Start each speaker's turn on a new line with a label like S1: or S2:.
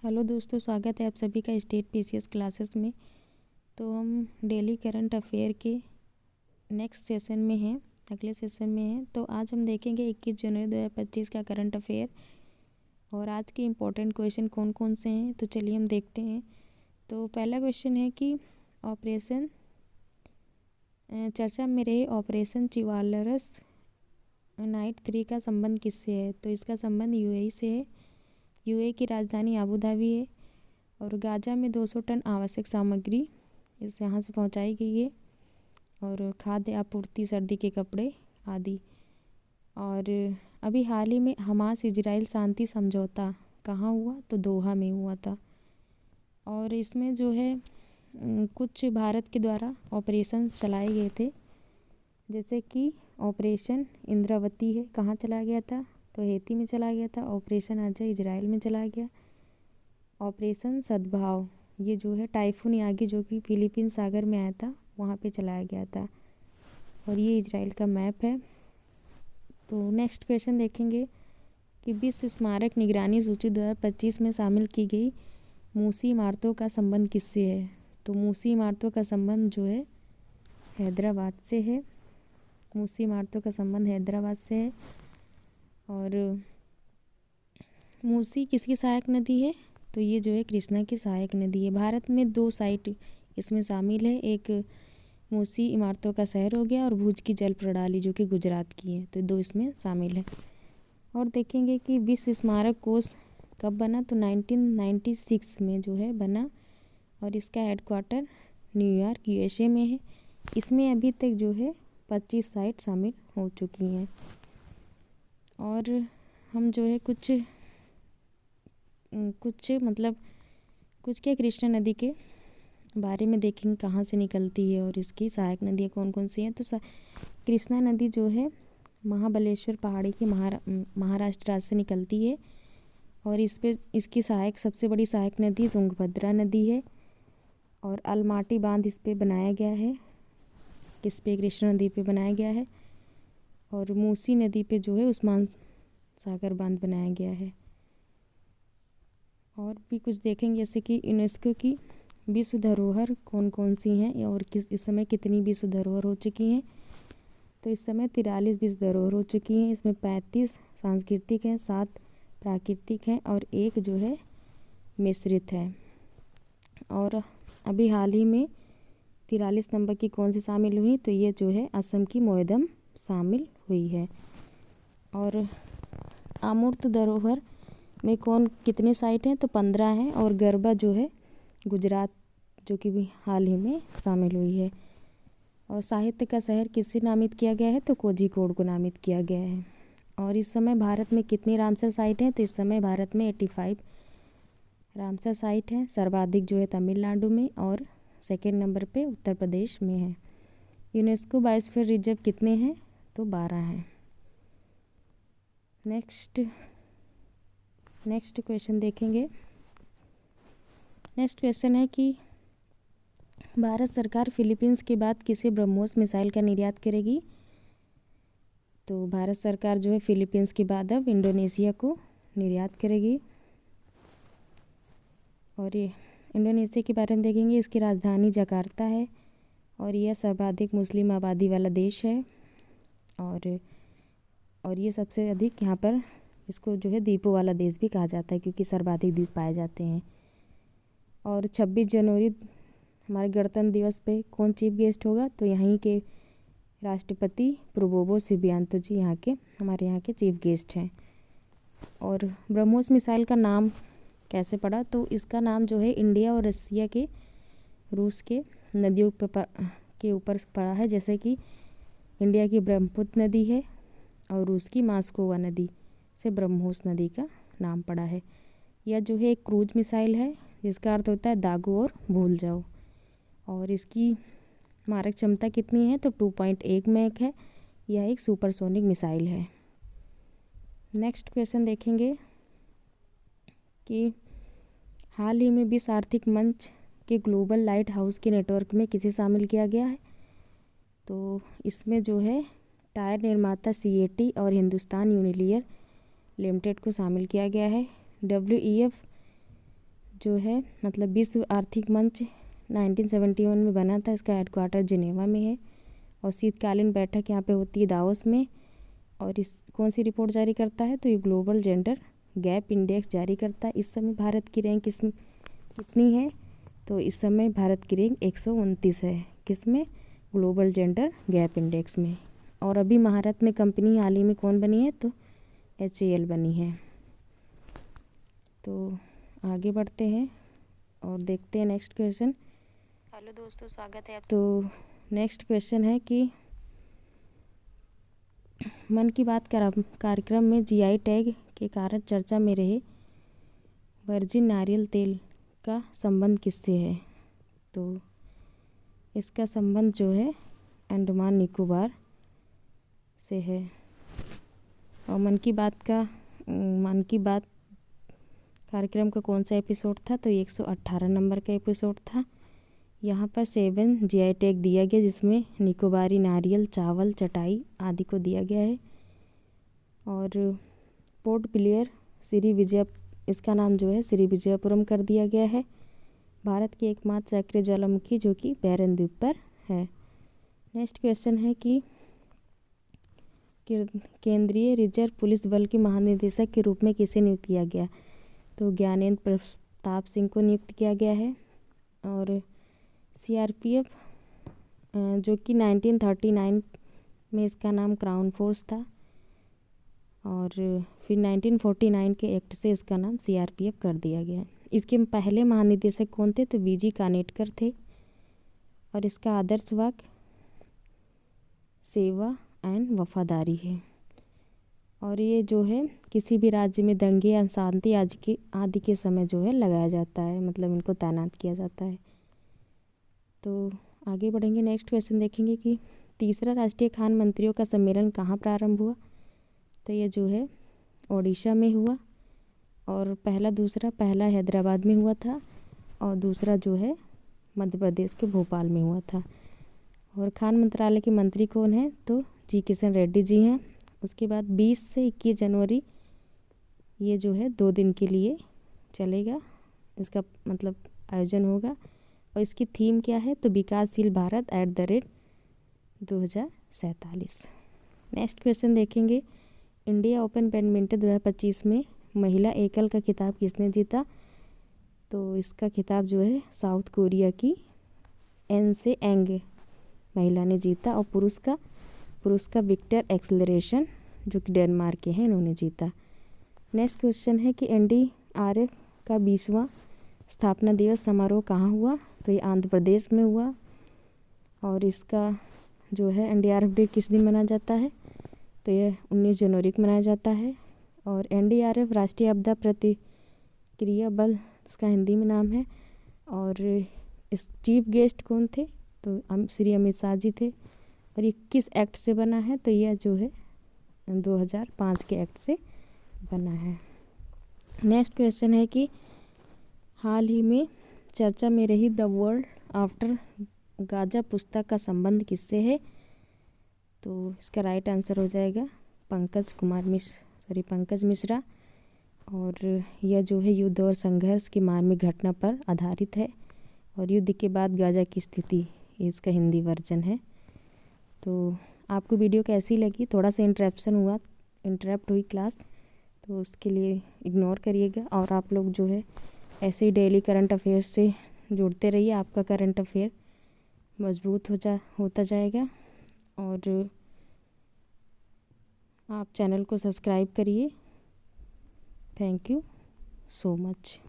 S1: Hello दोस्तों, स्वागत है आप सभी का स्टेट पीसीएस क्लासेस में। तो हम डेली करंट अफेयर के नेक्स्ट सेशन में हैं, अगले सेशन में हैं। तो आज हम देखेंगे 21 जनवरी 2025 का करंट अफेयर और आज के इम्पोर्टेंट क्वेश्चन कौन कौन से हैं। तो चलिए हम देखते हैं। तो पहला क्वेश्चन है कि ऑपरेशन चर्चा में रहे ऑपरेशन चिवालरस नाइट 3 का संबंध किससे है। तो इसका संबंध यूएई से है। यूएई की राजधानी आबू धाबी है और गाजा में 200 टन आवश्यक सामग्री इस यहाँ से पहुँचाई गई है और खाद्य आपूर्ति, सर्दी के कपड़े आदि। और अभी हाल ही में हमास इजराइल शांति समझौता कहाँ हुआ, तो दोहा में हुआ था। और इसमें जो है कुछ भारत के द्वारा ऑपरेशन चलाए गए थे, जैसे कि ऑपरेशन इंद्रावती है, कहाँ चला गया था, तो हेती में चला गया था। ऑपरेशन अजय इजराइल में चला गया। ऑपरेशन सद्भाव ये जो है टाइफून यागी जो कि फिलीपीन सागर में आया था, वहाँ पे चलाया गया था। और ये इजराइल का मैप है। तो नेक्स्ट क्वेश्चन देखेंगे कि विश्व स्मारक निगरानी सूची 2025 में शामिल की गई मूसी इमारतों का संबंध किससे है। तो मूसी इमारतों का संबंध जो है हैदराबाद से है। मूसी इमारतों का संबंध हैदराबाद से है। और मूसी किसकी सहायक नदी है, तो ये जो है कृष्णा की सहायक नदी है। भारत में 2 साइट इसमें शामिल है, एक मूसी इमारतों का शहर हो गया और भुज की जल प्रणाली जो कि गुजरात की है, तो 2 इसमें शामिल है। और देखेंगे कि विश्व स्मारक कोष कब बना, तो 1996 में जो है बना और इसका हेडक्वार्टर न्यूयॉर्क यूएसए में है। इसमें अभी तक जो है 25 साइट शामिल हो चुकी हैं। और हम जो है कुछ क्या कृष्णा नदी के बारे में देखेंगे, कहाँ से निकलती है और इसकी सहायक नदियाँ कौन कौन सी हैं। तो कृष्णा नदी जो है महाबलेश्वर पहाड़ी के महाराष्ट्र राज्य से निकलती है और इसकी सबसे बड़ी सहायक नदी तुंगभद्रा नदी है। और अलमाटी बांध इस पे बनाया गया है, किस पे, कृष्णा नदी पे बनाया गया है। और मूसी नदी पे जो है उस्मान सागर बांध बनाया गया है। और भी कुछ देखेंगे, जैसे कि यूनेस्को की विश्व धरोहर कौन कौन सी हैं और इस समय कितनी विश्व धरोहर हो चुकी हैं। तो इस समय 43 विश्व धरोहर हो चुकी हैं। इसमें 35 सांस्कृतिक हैं, 7 प्राकृतिक हैं और 1 जो है मिश्रित है। और अभी हाल ही में 43 नंबर की कौन सी शामिल हुई, तो ये जो है असम की मोयदम शामिल हुई है। और अमूर्त धरोहर में कितने साइट हैं, तो 15 हैं। और गरबा जो है गुजरात जो कि भी हाल ही में शामिल हुई है। और साहित्य का शहर किससे नामित किया गया है, तो कोझिकोड को नामित किया गया है। और इस समय भारत में कितनी रामसर साइट हैं, तो इस समय भारत में 85 रामसर साइट हैं। सर्वाधिक जो है तमिलनाडु में और सेकेंड नंबर पे उत्तर प्रदेश में है। यूनेस्को बायोस्फीयर रिजर्व कितने हैं, तो 12 हैं। नेक्स्ट क्वेश्चन देखेंगे। नेक्स्ट क्वेश्चन है कि भारत सरकार फिलीपींस के बाद किसे ब्रह्मोस मिसाइल का निर्यात करेगी। तो भारत सरकार जो है फिलीपींस के बाद अब इंडोनेशिया को निर्यात करेगी। और ये इंडोनेशिया के बारे में देखेंगे, इसकी राजधानी जकार्ता है और यह सर्वाधिक मुस्लिम आबादी वाला देश है। और ये सबसे अधिक यहाँ पर इसको जो है द्वीपों वाला देश भी कहा जाता है, क्योंकि सर्वाधिक द्वीप पाए जाते हैं। और 26 जनवरी हमारे गणतंत्र दिवस पे कौन चीफ गेस्ट होगा, तो यहीं के राष्ट्रपति प्रोबोवो सुबियांतो जी हमारे यहाँ के चीफ गेस्ट हैं। और ब्रह्मोस मिसाइल का नाम कैसे पड़ा, तो इसका नाम जो है इंडिया और रसिया के रूस के नदियों के ऊपर पड़ा है। जैसे कि इंडिया की ब्रह्मपुत्र नदी है और रूस की मास्कोवा नदी से ब्रह्मोस नदी का नाम पड़ा है। यह जो है एक क्रूज मिसाइल है, जिसका अर्थ होता है दागो और भूल जाओ। और इसकी मारक क्षमता कितनी है, तो 2.1 मैक है। यह एक सुपरसोनिक मिसाइल है। नेक्स्ट क्वेश्चन देखेंगे कि हाल ही में विश्व आर्थिक मंच के ग्लोबल लाइट हाउस के नेटवर्क में किसे शामिल किया गया है। तो इसमें जो है टायर निर्माता सीएटी और हिंदुस्तान यूनिलीवर लिमिटेड को शामिल किया गया है। WEF जो है मतलब विश्व आर्थिक मंच 1971 में बना था। इसका हेडक्वार्टर जिनेवा में है और शीतकालीन बैठक यहाँ पे होती है दावोस में। और इस कौन सी रिपोर्ट जारी करता है, तो ये ग्लोबल जेंडर गैप इंडेक्स जारी करता है। इस समय भारत की रैंक कितनी है, तो इस समय भारत की रैंक 129 है। किसमें? ग्लोबल जेंडर गैप इंडेक्स में। और अभी महारत्न कंपनी हाल ही में कौन बनी है, तो HAL बनी है। तो आगे बढ़ते हैं और देखते हैं नेक्स्ट क्वेश्चन।
S2: हेलो दोस्तों, स्वागत है आप।
S1: तो नेक्स्ट क्वेश्चन है कि मन की बात कार्यक्रम में GI टैग के कारण चर्चा में रहे वर्जिन नारियल तेल का संबंध किससे है, तो इसका संबंध जो है अंडमान निकोबार से है। और मन की बात कार्यक्रम का कौन सा एपिसोड था, तो 118 नंबर का एपिसोड था। यहाँ पर 7 GI टैग दिया गया, जिसमें निकोबारी नारियल, चावल, चटाई आदि को दिया गया है। और पोर्ट ब्लेयर इसका नाम जो है श्री विजयपुरम कर दिया गया है। भारत की एकमात्र सक्रिय ज्वालामुखी जो कि बैरन द्वीप पर है। नेक्स्ट क्वेश्चन है कि केंद्रीय रिजर्व पुलिस बल के महानिदेशक के रूप में किसे नियुक्त किया गया, तो ज्ञानेंद्र प्रताप सिंह को नियुक्त किया गया है। और CRPF जो कि 1939 में इसका नाम क्राउन फोर्स था और फिर 1949 के एक्ट से इसका नाम CRPF कर दिया गया। इसके पहले महानिदेशक कौन थे, तो VG कानेटकर थे। और इसका आदर्श वाक्य सेवा एंड वफादारी है। और ये जो है किसी भी राज्य में दंगे या शांति आदि के समय जो है लगाया जाता है, मतलब इनको तैनात किया जाता है। तो आगे बढ़ेंगे, नेक्स्ट क्वेश्चन देखेंगे कि तीसरा राष्ट्रीय खान मंत्रियों का सम्मेलन कहाँ प्रारंभ हुआ, तो ये जो है ओडिशा में हुआ। और पहला हैदराबाद में हुआ था और दूसरा जो है मध्य प्रदेश के भोपाल में हुआ था। और खान मंत्रालय के मंत्री कौन है, तो जी किशन रेड्डी जी हैं। उसके बाद 20 से 21 जनवरी ये जो है 2 दिन के लिए चलेगा, इसका मतलब आयोजन होगा। और इसकी थीम क्या है, तो विकासशील भारत @2047। नेक्स्ट क्वेश्चन देखेंगे, इंडिया ओपन बैडमिंटन 2025 में महिला एकल का खिताब किसने जीता, तो इसका खिताब जो है साउथ कोरिया की एनसे एंग महिला ने जीता। और पुरुष का विक्टर एक्सेलरेशन जो कि डेनमार्क के हैं, इन्होंने जीता। नेक्स्ट क्वेश्चन है कि NDRF का 20वां स्थापना दिवस समारोह कहाँ हुआ, तो ये आंध्र प्रदेश में हुआ। और इसका जो है NDRF डे किस दिन मनाया जाता है, तो यह 19 जनवरी को मनाया जाता है। और NDRF राष्ट्रीय आपदा प्रतिक्रिया बल इसका हिंदी में नाम है। और इस चीफ गेस्ट कौन थे, तो श्री अमित शाह जी थे। और ये किस एक्ट से बना है, तो यह जो है 2005 के एक्ट से बना है। नेक्स्ट क्वेश्चन है कि हाल ही में चर्चा में रही द वर्ल्ड आफ्टर गाजा पुस्तक का संबंध किससे है, तो इसका राइट आंसर हो जाएगा पंकज मिश्रा। और यह जो है युद्ध और संघर्ष की मार्मिक घटना पर आधारित है। और युद्ध के बाद गाजा की स्थिति, ये इसका हिंदी वर्जन है। तो आपको वीडियो कैसी लगी, थोड़ा सा इंटरप्ट हुई क्लास, तो उसके लिए इग्नोर करिएगा। और आप लोग जो है ऐसे ही डेली करंट अफेयर्स से जुड़ते रहिए, आपका करंट अफेयर मजबूत होता जाएगा। और आप चैनल को सब्सक्राइब करिए। Thank you so much.